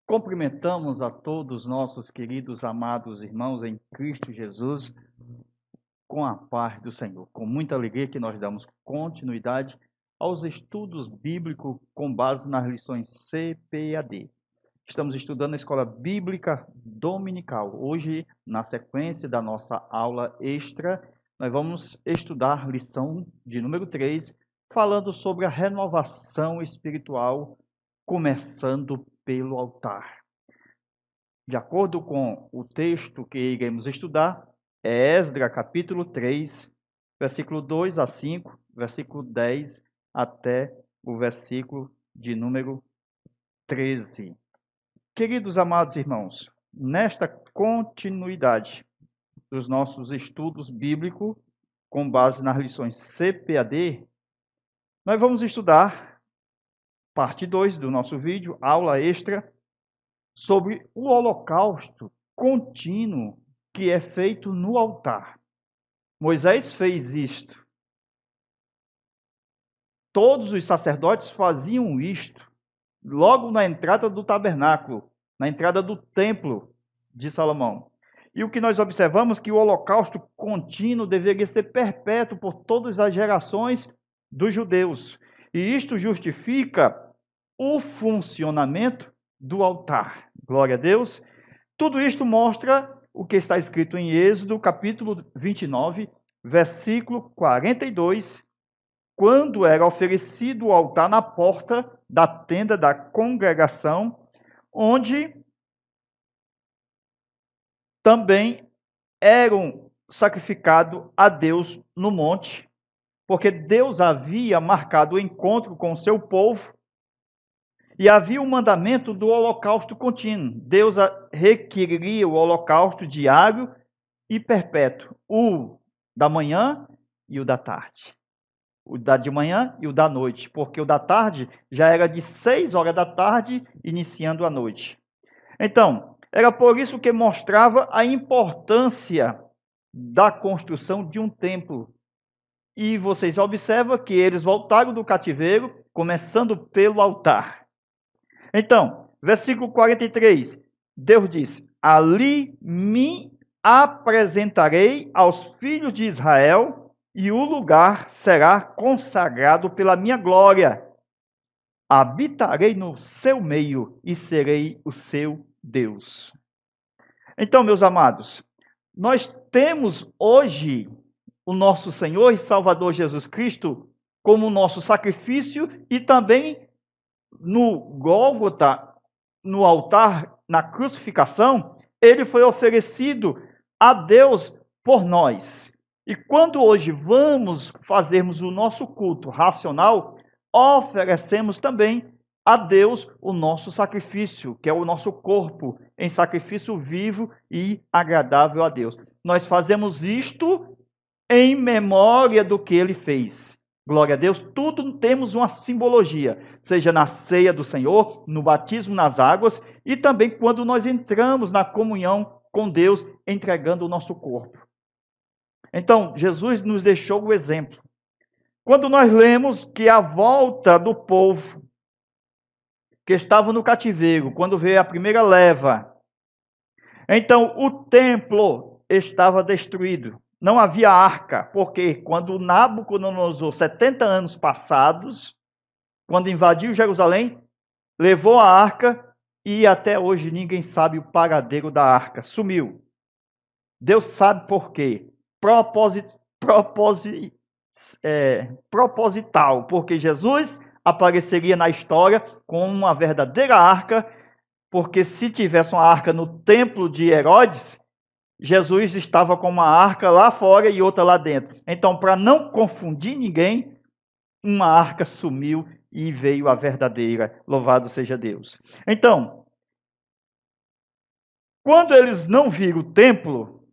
Cumprimentamos a todos nossos queridos, amados irmãos em Cristo Jesus, com a paz do Senhor. Com muita alegria que nós damos continuidade aos estudos bíblicos com base nas lições CPAD. Estamos estudando a Escola Bíblica Dominical. Hoje, na sequência da nossa aula extra, nós vamos estudar lição de número 3, falando sobre a renovação espiritual, começando pelo altar. De acordo com o texto que iremos estudar, é Esdras capítulo 3, versículo 2 a 5, versículo 10 até o versículo de número 13. Queridos amados irmãos, nesta continuidade dos nossos estudos bíblicos, com base nas lições CPAD, nós vamos estudar parte 2 do nosso vídeo, aula extra, sobre o holocausto contínuo que é feito no altar. Moisés fez isto. Todos os sacerdotes faziam isto logo na entrada do tabernáculo, na entrada do templo de Salomão. E o que nós observamos é que o holocausto contínuo deveria ser perpétuo por todas as gerações dos judeus. E isto justifica o funcionamento do altar. Glória a Deus. Tudo isto mostra o que está escrito em Êxodo, capítulo 29, versículo 42, quando era oferecido o altar na porta da tenda da congregação, onde também eram sacrificados a Deus no monte, porque Deus havia marcado o encontro com o seu povo, e havia o mandamento do holocausto contínuo. Deus requeria o holocausto diário e perpétuo, o da manhã e o da tarde. O da de manhã e o da noite, porque o da tarde já era de 6 horas da tarde, iniciando a noite. Então, era por isso que mostrava a importância da construção de um templo. E vocês observam que eles voltaram do cativeiro, começando pelo altar. Então, versículo 43, Deus diz: ali me apresentarei aos filhos de Israel, e o lugar será consagrado pela minha glória. Habitarei no seu meio e serei o seu Deus. Então, meus amados, nós temos hoje o nosso Senhor e Salvador Jesus Cristo como nosso sacrifício e também no Gólgota, no altar, na crucificação, ele foi oferecido a Deus por nós. E quando hoje vamos fazermos o nosso culto racional, oferecemos também a Deus o nosso sacrifício, que é o nosso corpo, em sacrifício vivo e agradável a Deus. Nós fazemos isto em memória do que ele fez. Glória a Deus, tudo temos uma simbologia, seja na ceia do Senhor, no batismo nas águas e também quando nós entramos na comunhão com Deus, entregando o nosso corpo. Então, Jesus nos deixou o exemplo. Quando nós lemos que a volta do povo que estava no cativeiro, quando veio a primeira leva, então o templo estava destruído. Não havia arca, porque quando Nabucodonosor, 70 anos passados, quando invadiu Jerusalém, levou a arca e até hoje ninguém sabe o paradeiro da arca. Sumiu. Deus sabe por quê. Proposital, porque Jesus apareceria na história com uma verdadeira arca, porque se tivesse uma arca no templo de Herodes, Jesus estava com uma arca lá fora e outra lá dentro. Então, para não confundir ninguém, uma arca sumiu e veio a verdadeira. Louvado seja Deus. Então, quando eles não viram o templo,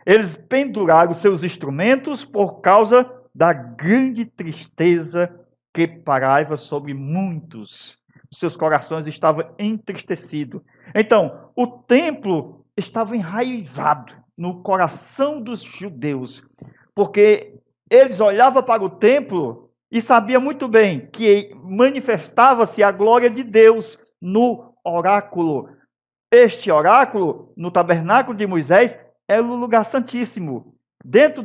eles penduraram seus instrumentos por causa da grande tristeza que pairava sobre muitos. Os seus corações estavam entristecidos. Então, o templo estava enraizado no coração dos judeus, porque eles olhavam para o templo e sabiam muito bem que manifestava-se a glória de Deus no oráculo. Este oráculo, no tabernáculo de Moisés, era o lugar santíssimo, dentro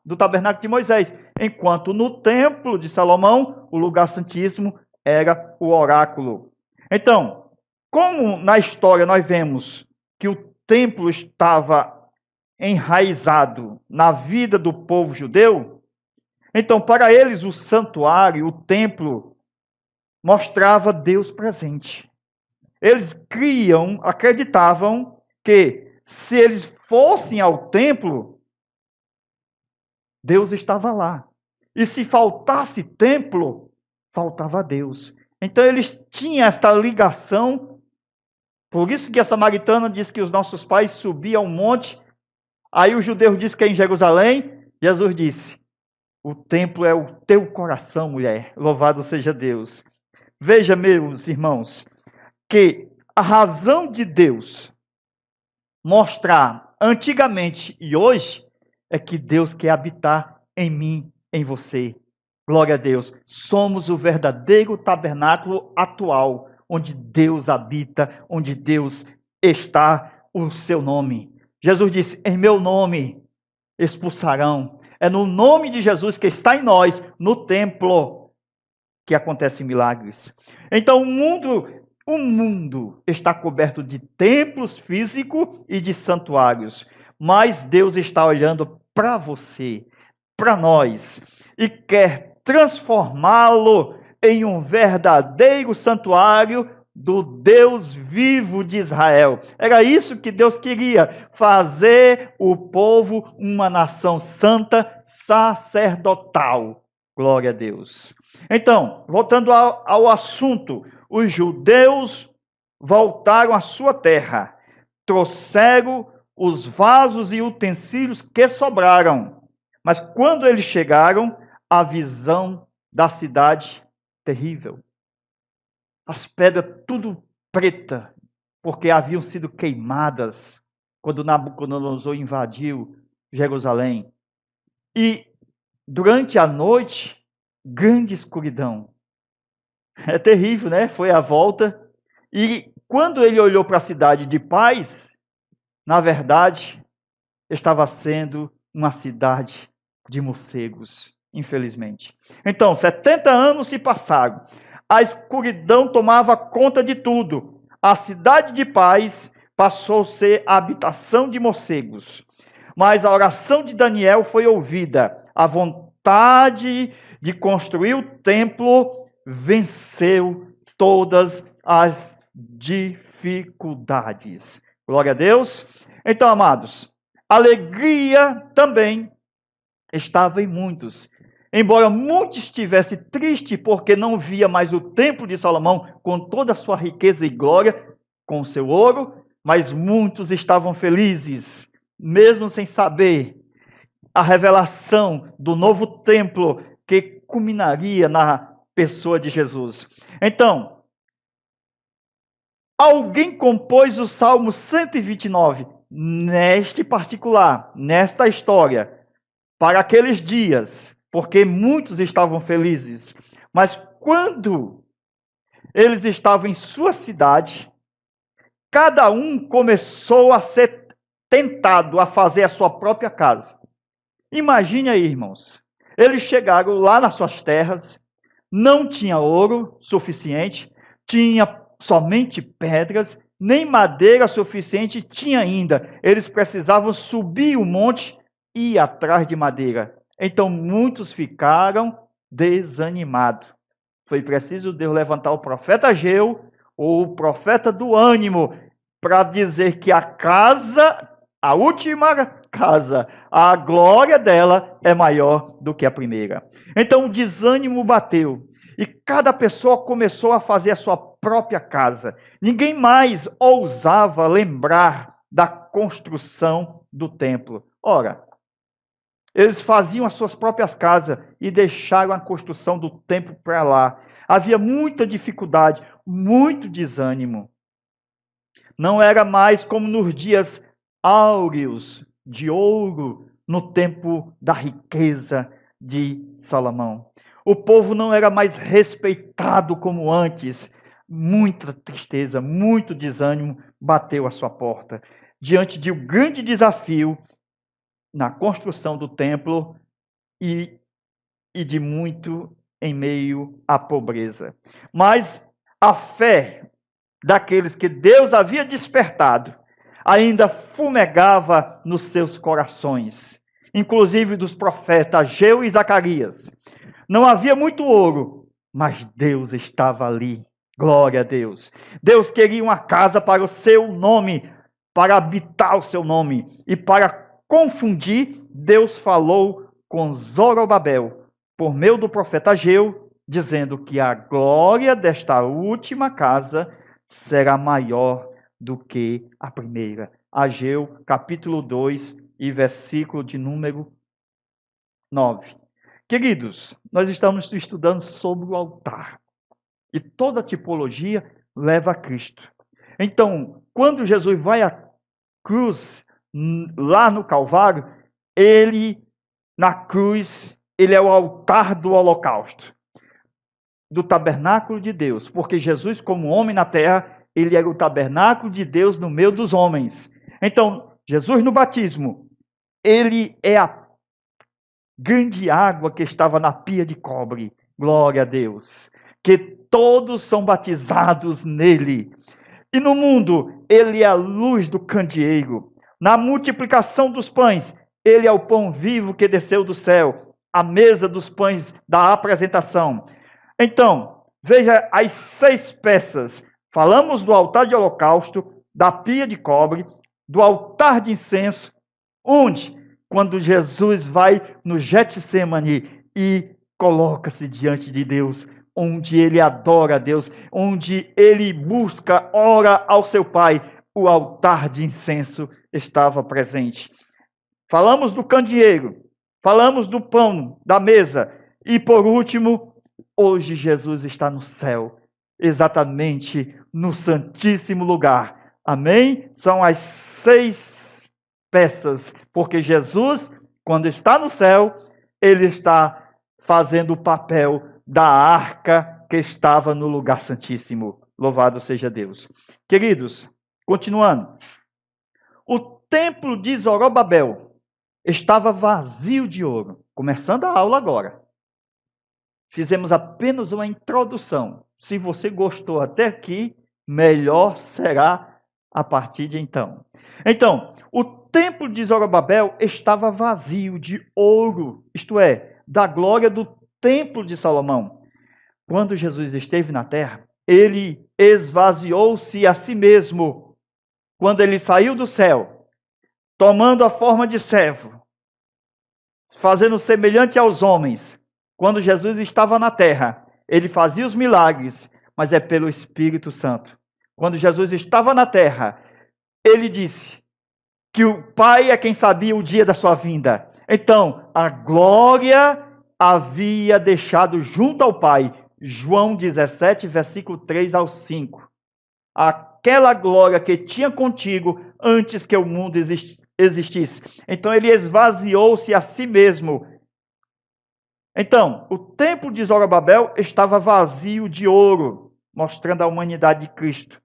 do tabernáculo de Moisés. Enquanto no templo de Salomão, o lugar santíssimo era o oráculo. Então, como na história nós vemos que o templo estava enraizado na vida do povo judeu, então para eles o santuário, o templo, mostrava Deus presente. Eles acreditavam que se eles fossem ao templo, Deus estava lá. E se faltasse templo, faltava Deus. Então eles tinham esta ligação. Por isso que a samaritana diz que os nossos pais subiam ao monte. Aí o judeu disse que é em Jerusalém. Jesus disse: o templo é o teu coração, mulher. Louvado seja Deus. Veja, meus irmãos, que a razão de Deus mostrar antigamente e hoje é que Deus quer habitar em mim, em você. Glória a Deus. Somos o verdadeiro tabernáculo atual, onde Deus habita, onde Deus está, o seu nome. Jesus disse: em meu nome expulsarão. É no nome de Jesus que está em nós, no templo, que acontecem milagres. Então o mundo está coberto de templos físicos e de santuários, mas Deus está olhando para você, para nós, e quer transformá-lo em um verdadeiro santuário do Deus vivo de Israel. Era isso que Deus queria, fazer o povo uma nação santa, sacerdotal. Glória a Deus. Então, voltando ao assunto, os judeus voltaram à sua terra, trouxeram os vasos e utensílios que sobraram. Mas quando eles chegaram, a visão da cidade terrível. As pedras tudo preta, porque haviam sido queimadas quando Nabucodonosor invadiu Jerusalém. E durante a noite, grande escuridão. É terrível, né? Foi a volta. E quando ele olhou para a cidade de paz, na verdade, estava sendo uma cidade de morcegos, infelizmente. Então, 70 anos se passaram. A escuridão tomava conta de tudo. A cidade de paz passou a ser a habitação de morcegos. Mas a oração de Daniel foi ouvida. A vontade de construir o templo venceu todas as dificuldades. Glória a Deus. Então, amados, alegria também estava em muitos. Embora muitos estivessem tristes porque não via mais o templo de Salomão com toda a sua riqueza e glória, com o seu ouro, mas muitos estavam felizes, mesmo sem saber a revelação do novo templo que culminaria na pessoa de Jesus. Então, alguém compôs o Salmo 129, neste particular, nesta história, para aqueles dias, porque muitos estavam felizes. Mas quando eles estavam em sua cidade, cada um começou a ser tentado a fazer a sua própria casa. Imagine aí, irmãos. Eles chegaram lá nas suas terras, não tinha ouro suficiente, tinha somente pedras, nem madeira suficiente tinha ainda. Eles precisavam subir o monte e ir atrás de madeira. Então muitos ficaram desanimados. Foi preciso Deus levantar o profeta Ageu, ou o profeta do ânimo, para dizer que a casa, a última casa, a glória dela é maior do que a primeira. Então o desânimo bateu e cada pessoa começou a fazer a sua própria casa. Ninguém mais ousava lembrar da construção do templo. Ora, eles faziam as suas próprias casas e deixaram a construção do templo para lá. Havia muita dificuldade, muito desânimo. Não era mais como nos dias áureos de ouro, no tempo da riqueza de Salomão. O povo não era mais respeitado como antes. muita tristeza, muito desânimo bateu à sua porta. Diante de um grande desafio na construção do templo e de muito em meio à pobreza. Mas a fé daqueles que Deus havia despertado ainda fumegava nos seus corações, inclusive dos profetas Ageu e Zacarias. Não havia muito ouro, mas Deus estava ali. Glória a Deus. Deus queria uma casa para o seu nome, para habitar o seu nome. E para confundir, Deus falou com Zorobabel, por meio do profeta Ageu, dizendo que a glória desta última casa será maior do que a primeira. Ageu, capítulo 2 e versículo de número 9. Queridos, nós estamos estudando sobre o altar. E toda tipologia leva a Cristo. Então, quando Jesus vai à cruz, lá no Calvário, na cruz, ele é o altar do holocausto, do tabernáculo de Deus. Porque Jesus, como homem na terra, ele era o tabernáculo de Deus no meio dos homens. Então, Jesus no batismo, ele é a grande água que estava na pia de cobre. Glória a Deus. Que todos são batizados nele. E no mundo, ele é a luz do candeeiro. Na multiplicação dos pães, ele é o pão vivo que desceu do céu, a mesa dos pães da apresentação. Então, veja as 6 peças. Falamos do altar de holocausto, da pia de cobre, do altar de incenso, onde, quando Jesus vai no Getsemane e coloca-se diante de Deus, onde ele adora a Deus, onde ele busca, ora ao seu Pai, o altar de incenso estava presente. Falamos do candeeiro, falamos do pão, da mesa, e por último, hoje Jesus está no céu, exatamente no santíssimo lugar. Amém? São as 6 peças, porque Jesus, quando está no céu, ele está fazendo o papel da arca que estava no lugar santíssimo. Louvado seja Deus. Queridos, continuando. O templo de Zorobabel estava vazio de ouro. Começando a aula agora. Fizemos apenas uma introdução. Se você gostou até aqui, melhor será a partir de então. Então, o templo de Zorobabel estava vazio de ouro, isto é, da glória do templo de Salomão. Quando Jesus esteve na terra, ele esvaziou-se a si mesmo. Quando ele saiu do céu, tomando a forma de servo, fazendo semelhante aos homens. Quando Jesus estava na terra, ele fazia os milagres, mas é pelo Espírito Santo. Quando Jesus estava na terra, ele disse que o Pai é quem sabia o dia da sua vinda. Então, a glória havia deixado junto ao Pai. João 17, versículo 3 ao 5. Aquela glória que tinha contigo antes que o mundo existisse. Então, ele esvaziou-se a si mesmo. Então, o templo de Zorobabel estava vazio de ouro, mostrando a humanidade de Cristo.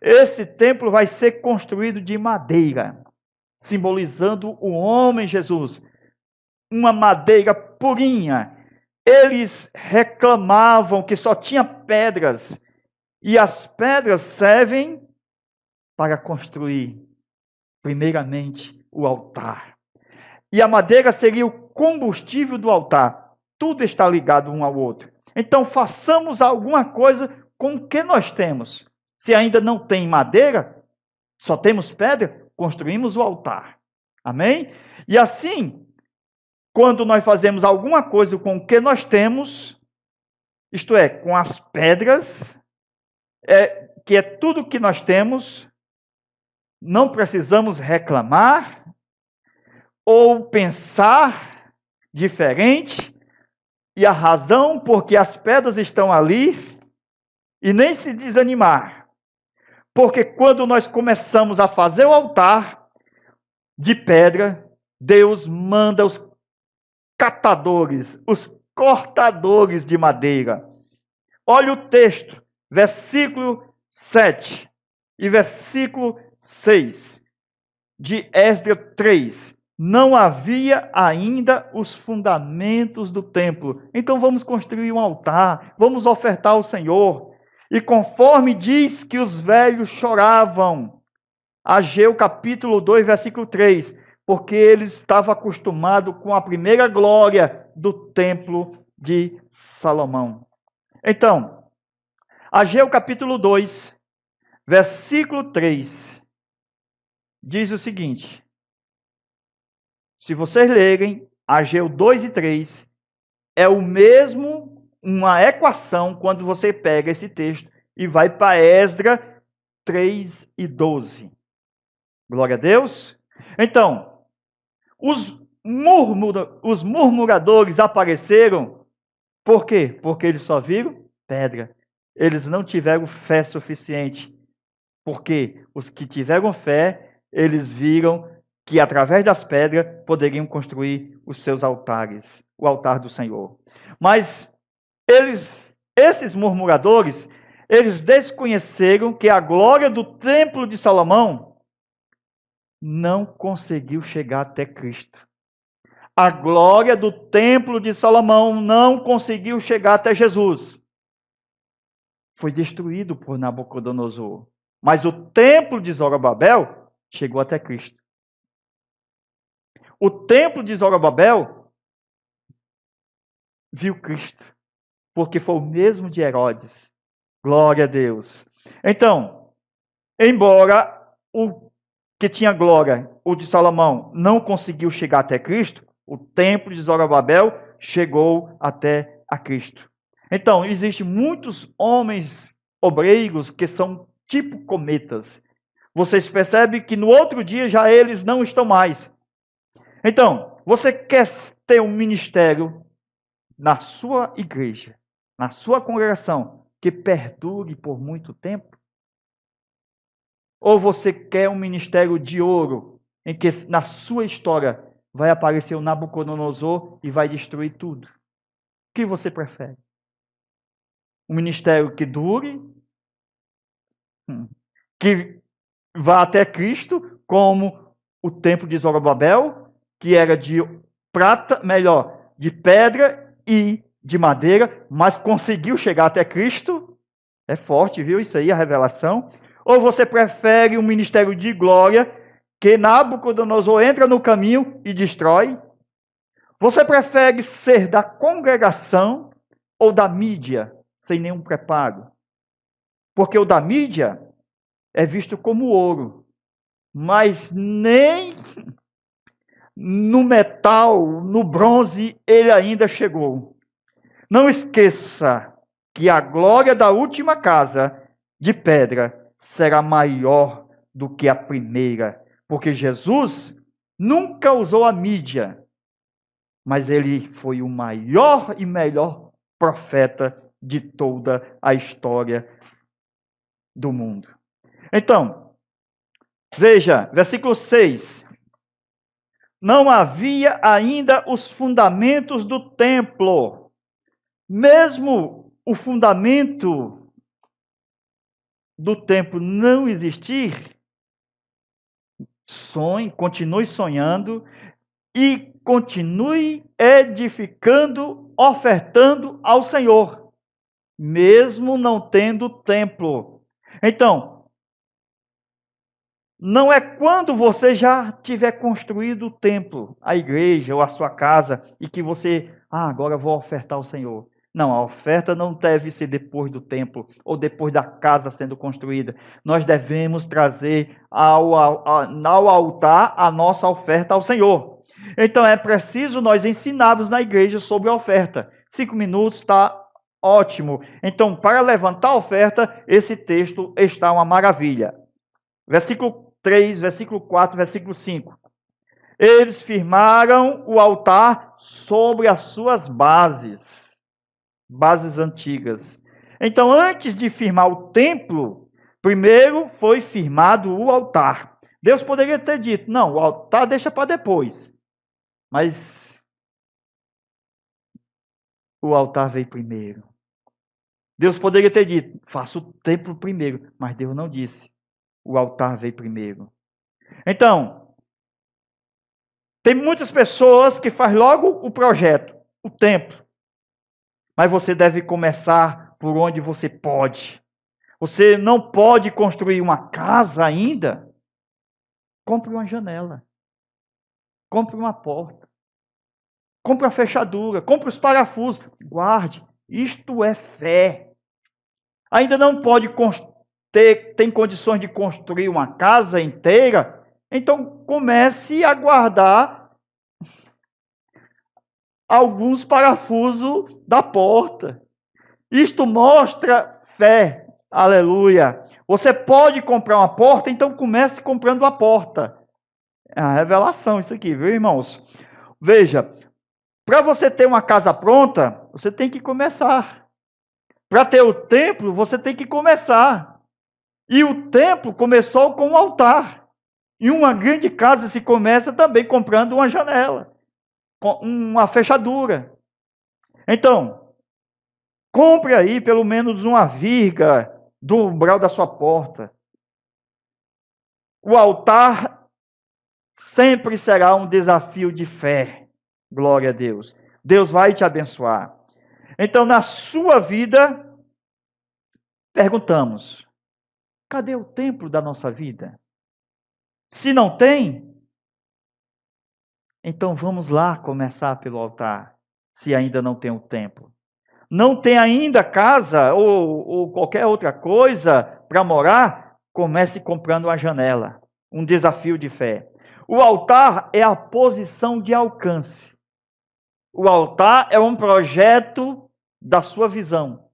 Esse templo vai ser construído de madeira, simbolizando o homem Jesus. Uma madeira purinha. Eles reclamavam que só tinha pedras, e as pedras servem para construir, primeiramente, o altar. E a madeira seria o combustível do altar. Tudo está ligado um ao outro. Então, façamos alguma coisa com o que nós temos. Se ainda não tem madeira, só temos pedra, construímos o altar. Amém? E assim, quando nós fazemos alguma coisa com o que nós temos, isto é, com as pedras, que é tudo que nós temos, não precisamos reclamar ou pensar diferente, e a razão porque as pedras estão ali, e nem se desanimar, porque quando nós começamos a fazer o altar de pedra, Deus manda os catadores, os cortadores de madeira. Olha o texto, versículo 7 e versículo 6 de Esdras 3. Não havia ainda os fundamentos do templo. Então vamos construir um altar, vamos ofertar ao Senhor. E conforme diz que os velhos choravam, Ageu capítulo 2, versículo 3, porque ele estava acostumado com a primeira glória do templo de Salomão. Então, Ageu capítulo 2, versículo 3, diz o seguinte: se vocês lerem Ageu 2 e 3, é o mesmo, uma equação, quando você pega esse texto e vai para Esdras 3 e 12. Glória a Deus. Então, os murmuradores apareceram, por quê? Porque eles só viram pedra. Eles não tiveram fé suficiente. Porque os que tiveram fé, eles viram que através das pedras poderiam construir os seus altares, o altar do Senhor. Mas esses murmuradores, eles desconheceram que a glória do templo de Salomão não conseguiu chegar até Cristo. A glória do templo de Salomão não conseguiu chegar até Jesus. Foi destruído por Nabucodonosor. Mas o templo de Zorobabel chegou até Cristo. O templo de Zorobabel viu Cristo, porque foi o mesmo de Herodes. Glória a Deus. Então, embora o que tinha glória, o de Salomão, não conseguiu chegar até Cristo, o templo de Zorobabel chegou até a Cristo. Então, existem muitos homens obreiros que são tipo cometas. Vocês percebem que no outro dia já eles não estão mais. Então, você quer ter um ministério na sua igreja, na sua congregação, que perdure por muito tempo? Ou você quer um ministério de ouro, em que na sua história vai aparecer o Nabucodonosor e vai destruir tudo? O que você prefere? Um ministério que dure, que vá até Cristo, como o templo de Zorobabel, que era de prata, de pedra e de madeira, mas conseguiu chegar até Cristo? É forte, viu? Isso aí, a revelação. Ou você prefere um ministério de glória, que Nabucodonosor entra no caminho e destrói? Você prefere ser da congregação ou da mídia, sem nenhum preparo? Porque o da mídia é visto como ouro, mas nem no metal, no bronze, ele ainda chegou. Não esqueça que a glória da última casa de pedra será maior do que a primeira, porque Jesus nunca usou a mídia, mas ele foi o maior e melhor profeta de toda a história do mundo. Então, veja, versículo 6. Não havia ainda os fundamentos do templo. Mesmo o fundamento do templo não existir, continue sonhando e continue edificando, ofertando ao Senhor, mesmo não tendo templo. Então, não é quando você já tiver construído o templo, a igreja ou a sua casa, e que você, agora vou ofertar ao Senhor. Não, a oferta não deve ser depois do templo ou depois da casa sendo construída. Nós devemos trazer ao altar a nossa oferta ao Senhor. Então é preciso nós ensinarmos na igreja sobre a oferta. 5 minutos está ótimo. Então, para levantar a oferta, esse texto está uma maravilha. Versículo 3, versículo 4, versículo 5. Eles firmaram o altar sobre as suas bases antigas. Então, antes de firmar o templo, primeiro foi firmado o altar. Deus poderia ter dito, não, o altar deixa para depois. Mas o altar veio primeiro. Deus poderia ter dito, faça o templo primeiro, mas Deus não disse. O altar veio primeiro. Então, tem muitas pessoas que faz logo o projeto, o templo. Mas você deve começar por onde você pode. Você não pode construir uma casa ainda? Compre uma janela. Compre uma porta. Compre a fechadura. Compre os parafusos. Guarde. Isto é fé. Ainda não pode tem condições de construir uma casa inteira? Então comece a guardar alguns parafusos da porta. Isto mostra fé. Aleluia. Você pode comprar uma porta, então comece comprando a porta. É a revelação isso aqui, viu, irmãos? Veja, para você ter uma casa pronta, você tem que começar. Para ter o templo, você tem que começar. E o templo começou com um altar. E uma grande casa se começa também comprando uma janela, uma fechadura. Então, compre aí pelo menos uma viga do umbral da sua porta. O altar sempre será um desafio de fé. Glória a Deus. Deus vai te abençoar. Então, na sua vida, perguntamos: cadê o templo da nossa vida? Se não tem, então vamos lá começar pelo altar, se ainda não tem o templo. Não tem ainda casa ou qualquer outra coisa para morar, comece comprando uma janela. Um desafio de fé. O altar é a posição de alcance. O altar é um projeto da sua visão.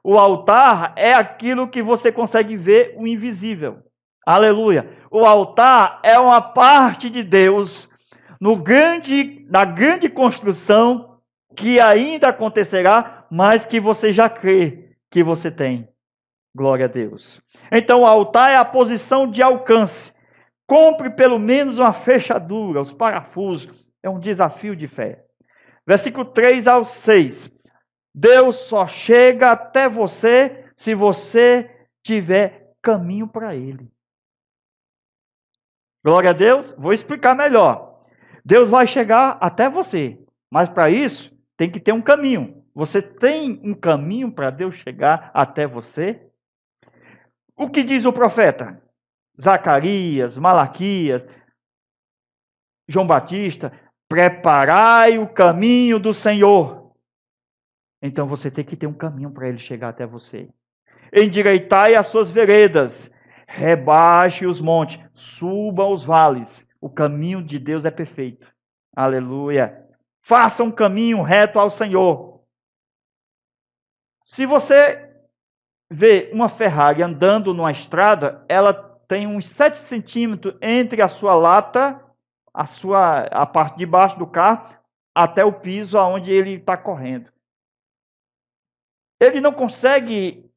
O altar é aquilo que você consegue ver, o invisível. Aleluia. O altar é uma parte de Deus na grande construção que ainda acontecerá, mas que você já crê que você tem. Glória a Deus. Então, o altar é a posição de alcance. Compre pelo menos uma fechadura, os parafusos. É um desafio de fé. Versículo 3 ao 6. Deus só chega até você se você tiver caminho para Ele. Glória a Deus. Vou explicar melhor. Deus vai chegar até você, mas para isso tem que ter um caminho. Você tem um caminho para Deus chegar até você? O que diz o profeta? Zacarias, Malaquias, João Batista: preparai o caminho do Senhor. Então você tem que ter um caminho para Ele chegar até você. Endireitai as suas veredas, rebaixe os montes, suba os vales. O caminho de Deus é perfeito. Aleluia. Faça um caminho reto ao Senhor. Se você vê uma Ferrari andando numa estrada, ela tem uns 7 centímetros entre a sua lata, a parte de baixo do carro, até o piso aonde ele está correndo. Ele não consegue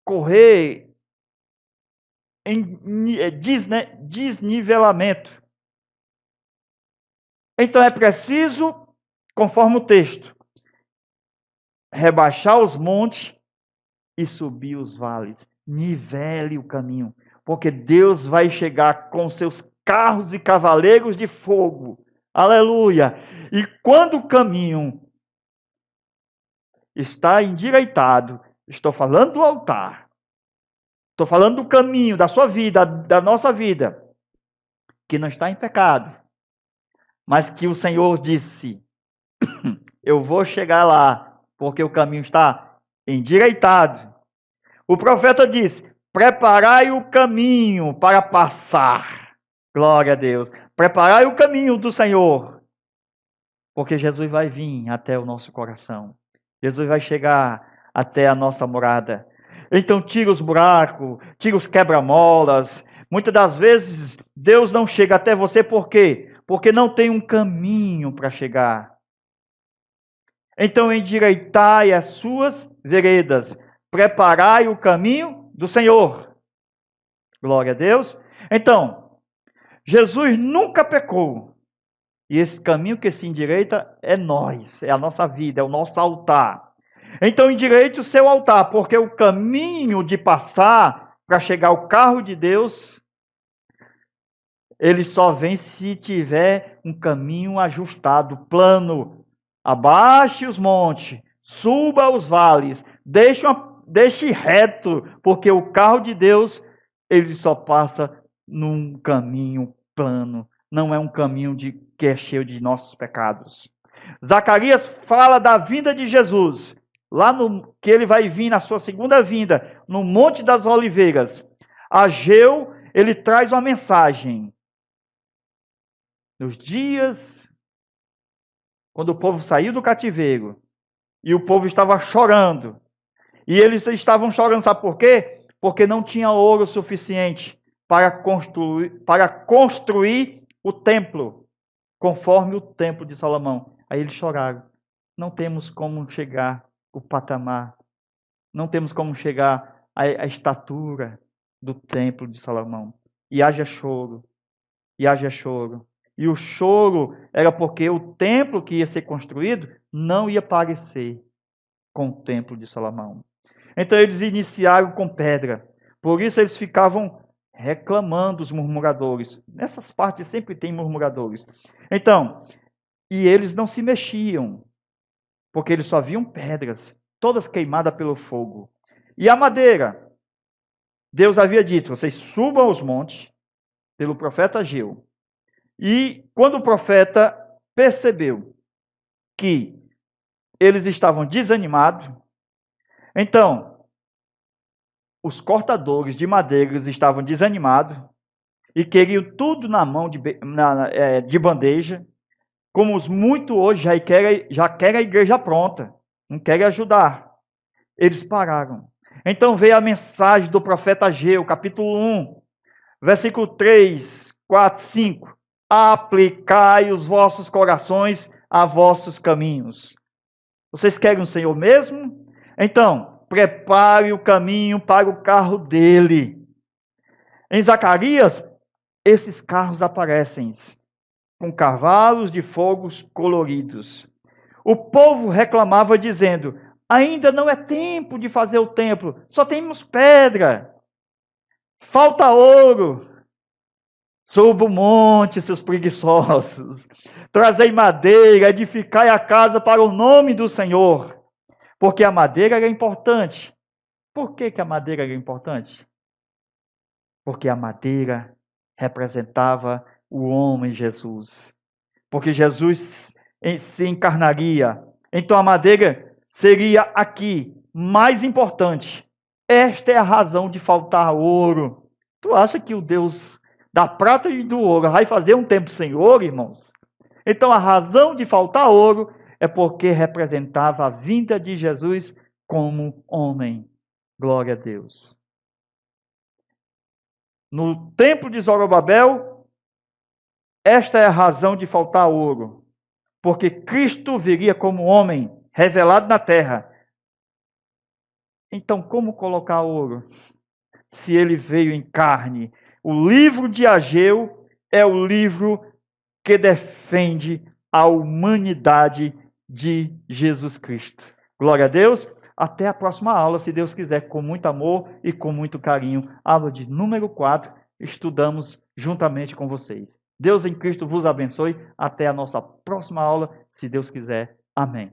correr em desnivelamento. Então é preciso, conforme o texto, rebaixar os montes e subir os vales. Nivele o caminho, porque Deus vai chegar com seus carros e cavaleiros de fogo. Aleluia! E quando o caminho está endireitado, estou falando do altar, estou falando do caminho da sua vida, da nossa vida, que não está em pecado, mas que o Senhor disse: eu vou chegar lá, porque o caminho está endireitado. O profeta disse: preparai o caminho para passar. Glória a Deus. Preparai o caminho do Senhor, porque Jesus vai vir até o nosso coração. Jesus vai chegar até a nossa morada. Então tira os buracos, tira os quebra-molas. Muitas das vezes Deus não chega até você por quê? Porque não tem um caminho para chegar. Então endireitai as suas veredas, preparai o caminho do Senhor. Glória a Deus. Então, Jesus nunca pecou. E esse caminho que se endireita é nós, é a nossa vida, é o nosso altar. Então endireite o seu altar, porque o caminho de passar para chegar ao carro de Deus, ele só vem se tiver um caminho ajustado, plano. Abaixe os montes, suba os vales, deixe reto, porque o carro de Deus, ele só passa num caminho plano, não é um caminho que é cheio de nossos pecados. Zacarias fala da vinda de Jesus, lá no que ele vai vir na sua segunda vinda, no Monte das Oliveiras. Ageu, ele traz uma mensagem. Nos dias quando o povo saiu do cativeiro e o povo estava chorando, e eles estavam chorando, sabe por quê? Porque não tinha ouro suficiente para construir o templo, conforme o templo de Salomão. Aí eles choraram. Não temos como chegar ao patamar, não temos como chegar à estatura do templo de Salomão. E haja choro, e haja choro. E o choro era porque o templo que ia ser construído não ia parecer com o templo de Salomão. Então eles iniciaram com pedra. Por isso eles ficavam reclamando, os murmuradores. Nessas partes sempre tem murmuradores. Então, e eles não se mexiam, porque eles só viam pedras, todas queimadas pelo fogo. E a madeira, Deus havia dito, vocês subam os montes, pelo profeta Ageu. E quando o profeta percebeu que eles estavam desanimados, então os cortadores de madeiras estavam desanimados e queriam tudo na mão de bandeja, como os muito hoje já querem a igreja pronta, não querem ajudar. Eles pararam. Então veio a mensagem do profeta Ageu, capítulo 1, versículo 3, 4, 5. Aplicai os vossos corações a vossos caminhos. Vocês querem o Senhor mesmo? Então, prepare o caminho para o carro dele. Em Zacarias, esses carros aparecem com cavalos de fogo coloridos. O povo reclamava dizendo, ainda não é tempo de fazer o templo, só temos pedra, falta ouro. Suba o monte, seus preguiçosos, trazei madeira, edificai a casa para o nome do Senhor, porque a madeira era importante. Por que a madeira era importante? Porque a madeira representava o homem Jesus. Porque Jesus se encarnaria. Então a madeira seria aqui mais importante. Esta é a razão de faltar ouro. Tu acha que o Deus da prata e do ouro vai fazer um templo sem ouro, irmãos? Então a razão de faltar ouro é porque representava a vinda de Jesus como homem. Glória a Deus. No templo de Zorobabel, esta é a razão de faltar ouro, porque Cristo viria como homem, revelado na terra. Então, como colocar ouro? Se ele veio em carne. O livro de Ageu é o livro que defende a humanidade de Jesus Cristo. Glória a Deus. Até a próxima aula, se Deus quiser, com muito amor e com muito carinho. Aula de número 4, estudamos juntamente com vocês. Deus em Cristo vos abençoe. Até a nossa próxima aula, se Deus quiser. Amém.